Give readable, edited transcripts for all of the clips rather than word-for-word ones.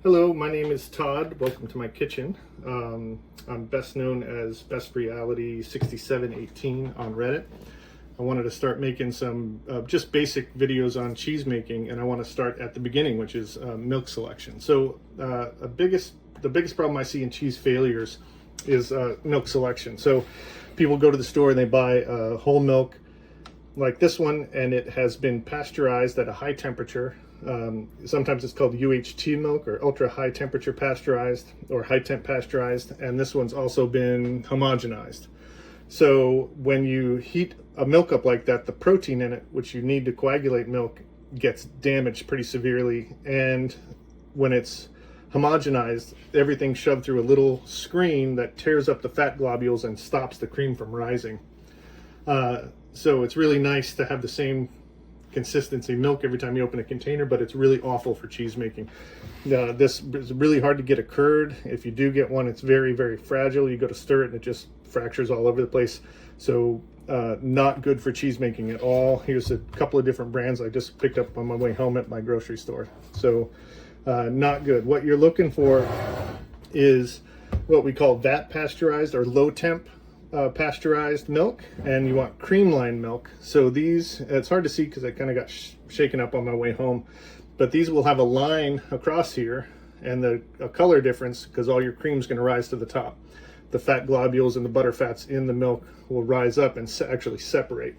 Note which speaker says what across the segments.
Speaker 1: Hello, my name is Todd. Welcome to my kitchen. I'm best known as Best Reality 6718 on Reddit. I wanted to start making some just basic videos on cheese making, and I want to start at the beginning, which is milk selection. So the biggest problem I see in cheese failures is milk selection. So people go to the store and they buy whole milk like this one, and it has been pasteurized at a high temperature. Sometimes it's called UHT milk, or ultra high temperature pasteurized, or high temp pasteurized, and this one's also been homogenized. So when you heat a milk up like that, the protein in it, which you need to coagulate milk, gets damaged pretty severely. And when it's homogenized, everything's shoved through a little screen that tears up the fat globules and stops the cream from rising. So it's really nice to have the same consistency milk every time you open a container, but it's really awful for cheese making. This is really hard to get a curd. If you do get one, it's very, very fragile. You go to stir it and it just fractures all over the place. So not good for cheese making at all. Here's a couple of different brands I just picked up on my way home at my grocery store. So not good. What you're looking for is what we call vat pasteurized or low temp pasteurized milk, and you want creamline milk. So these, it's hard to see because I kind of got shaken up on my way home, but these will have a line across here and a color difference because all your cream's going to rise to the top. The fat globules and the butter fats in the milk will rise up and actually separate,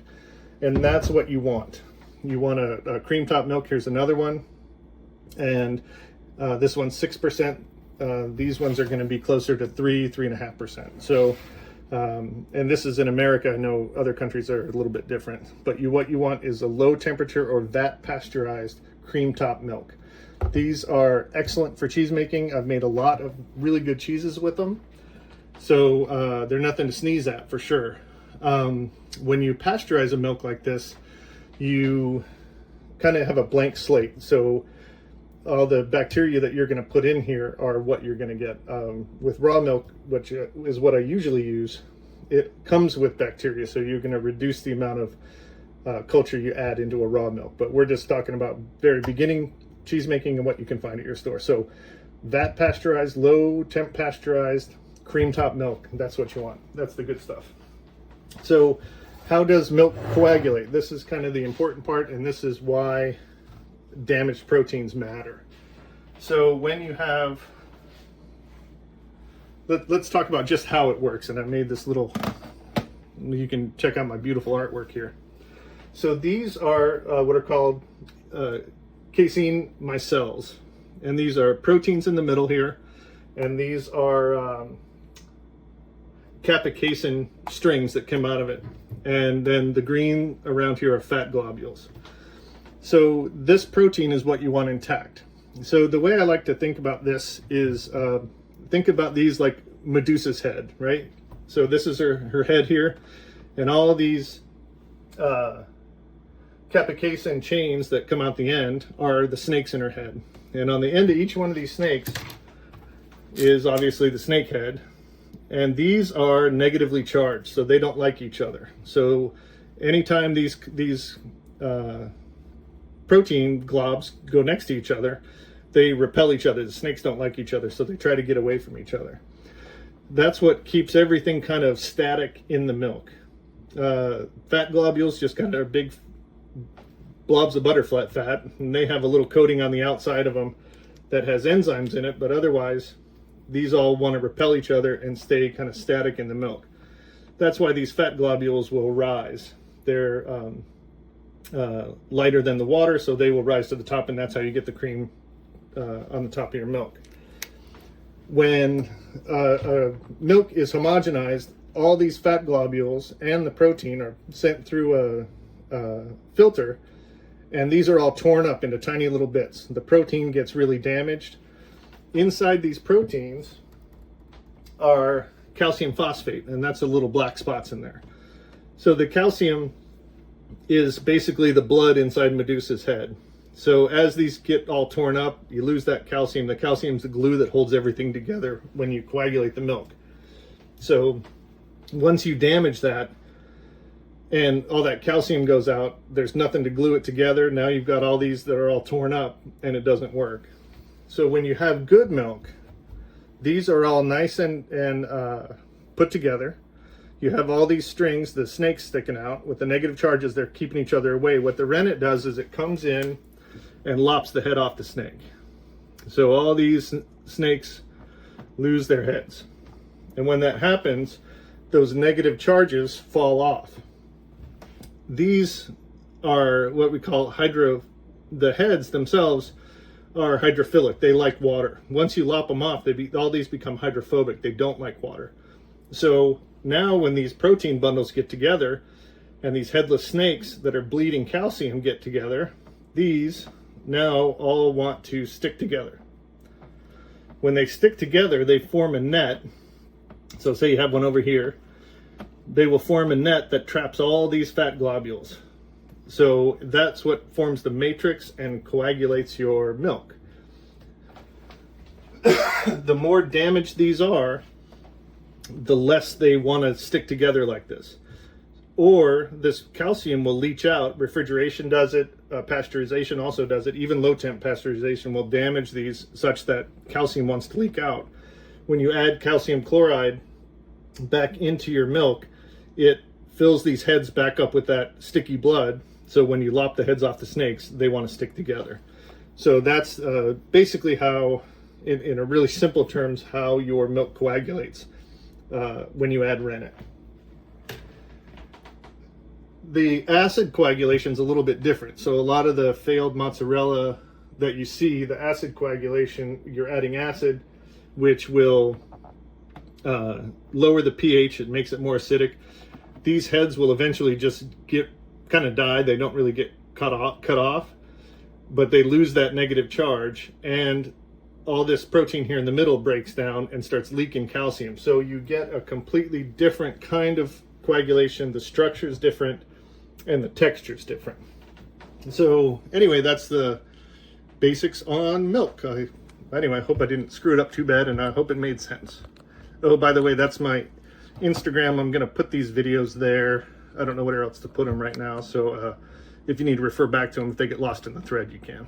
Speaker 1: and that's what you want. You want a cream top milk. Here's another one, and this one's 6%. These ones are going to be closer to 3.5%. So and this is in America. I know other countries are a little bit different, but what you want is a low temperature or vat pasteurized cream top milk. These are excellent for cheese making. I've made a lot of really good cheeses with them. So they're nothing to sneeze at for sure. When you pasteurize a milk like this, you kind of have a blank slate. So all the bacteria that you're going to put in here are what you're going to get. With raw milk, which is what I usually use, it comes with bacteria, so you're going to reduce the amount of culture you add into a raw milk. But we're just talking about very beginning cheese making and what you can find at your store. So vat pasteurized, low temp pasteurized, cream top milk, that's what you want. That's the good stuff. So how does milk coagulate? This is kind of the important part, and this is why damaged proteins matter. So when you have, let's talk about just how it works. And I made this little, you can check out my beautiful artwork here. So these are what are called casein micelles, and these are proteins in the middle here, and these are catechosin strings that come out of it, and then the green around here are fat globules. So this protein is what you want intact. So the way I like to think about this is think about these like Medusa's head, right? So this is her head here, and all of these catechosin chains that come out the end are the snakes in her head. And on the end of each one of these snakes is obviously the snake head, and these are negatively charged, so they don't like each other. So anytime these protein globs go next to each other, they repel each other. The snakes don't like each other, so they try to get away from each other. That's what keeps everything kind of static in the milk. Fat globules just kind of big blobs of butterfly fat, and they have a little coating on the outside of them that has enzymes in it, but otherwise these all want to repel each other and stay kind of static in the milk. That's why these fat globules will rise. They're lighter than the water, so they will rise to the top, and that's how you get the cream on the top of your milk. When milk is homogenized, all these fat globules and the protein are sent through a filter, and these are all torn up into tiny little bits. The protein gets really damaged. Inside these proteins are calcium phosphate, and that's the little black spots in there. So the calcium is basically the blood inside Medusa's head. So as these get all torn up, you lose that calcium. The calcium is the glue that holds everything together when you coagulate the milk. So once you damage that and all that calcium goes out, there's nothing to glue it together. Now you've got all these that are all torn up, and it doesn't work. So when you have good milk, these are all nice and put together. You have all these strings, the snakes sticking out with the negative charges. They're keeping each other away. What the rennet does is it comes in and lops the head off the snake. So all these snakes lose their heads. And when that happens, those negative charges fall off. These are what we call the heads themselves are hydrophilic. They like water. Once you lop them off, all these become hydrophobic. They don't like water. So now when these protein bundles get together and these headless snakes that are bleeding calcium get together, these now all want to stick together. When they stick together, they form a net. So say you have one over here, they will form a net that traps all these fat globules. So that's what forms the matrix and coagulates your milk. The more damaged these are, the less they want to stick together like this. Or this calcium will leach out. Refrigeration does it, pasteurization also does it. Even low temp pasteurization will damage these such that calcium wants to leak out. When you add calcium chloride back into your milk, it fills these heads back up with that sticky blood. So when you lop the heads off the snakes, they want to stick together. So that's basically how, in a really simple terms, how your milk coagulates when you add rennet. The acid coagulation is a little bit different. So a lot of the failed mozzarella that you see, the acid coagulation, you're adding acid, which will lower the pH. It makes it more acidic. These heads will eventually just kind of die. They don't really get cut off, but they lose that negative charge, and all this protein here in the middle breaks down and starts leaking calcium. So you get a completely different kind of coagulation. The structure is different and the texture is different. So anyway, that's the basics on milk. Anyway, I hope I didn't screw it up too bad, and I hope it made sense. Oh, by the way, that's my Instagram. I'm going to put these videos there. I don't know where else to put them right now. So if you need to refer back to them, if they get lost in the thread, you can.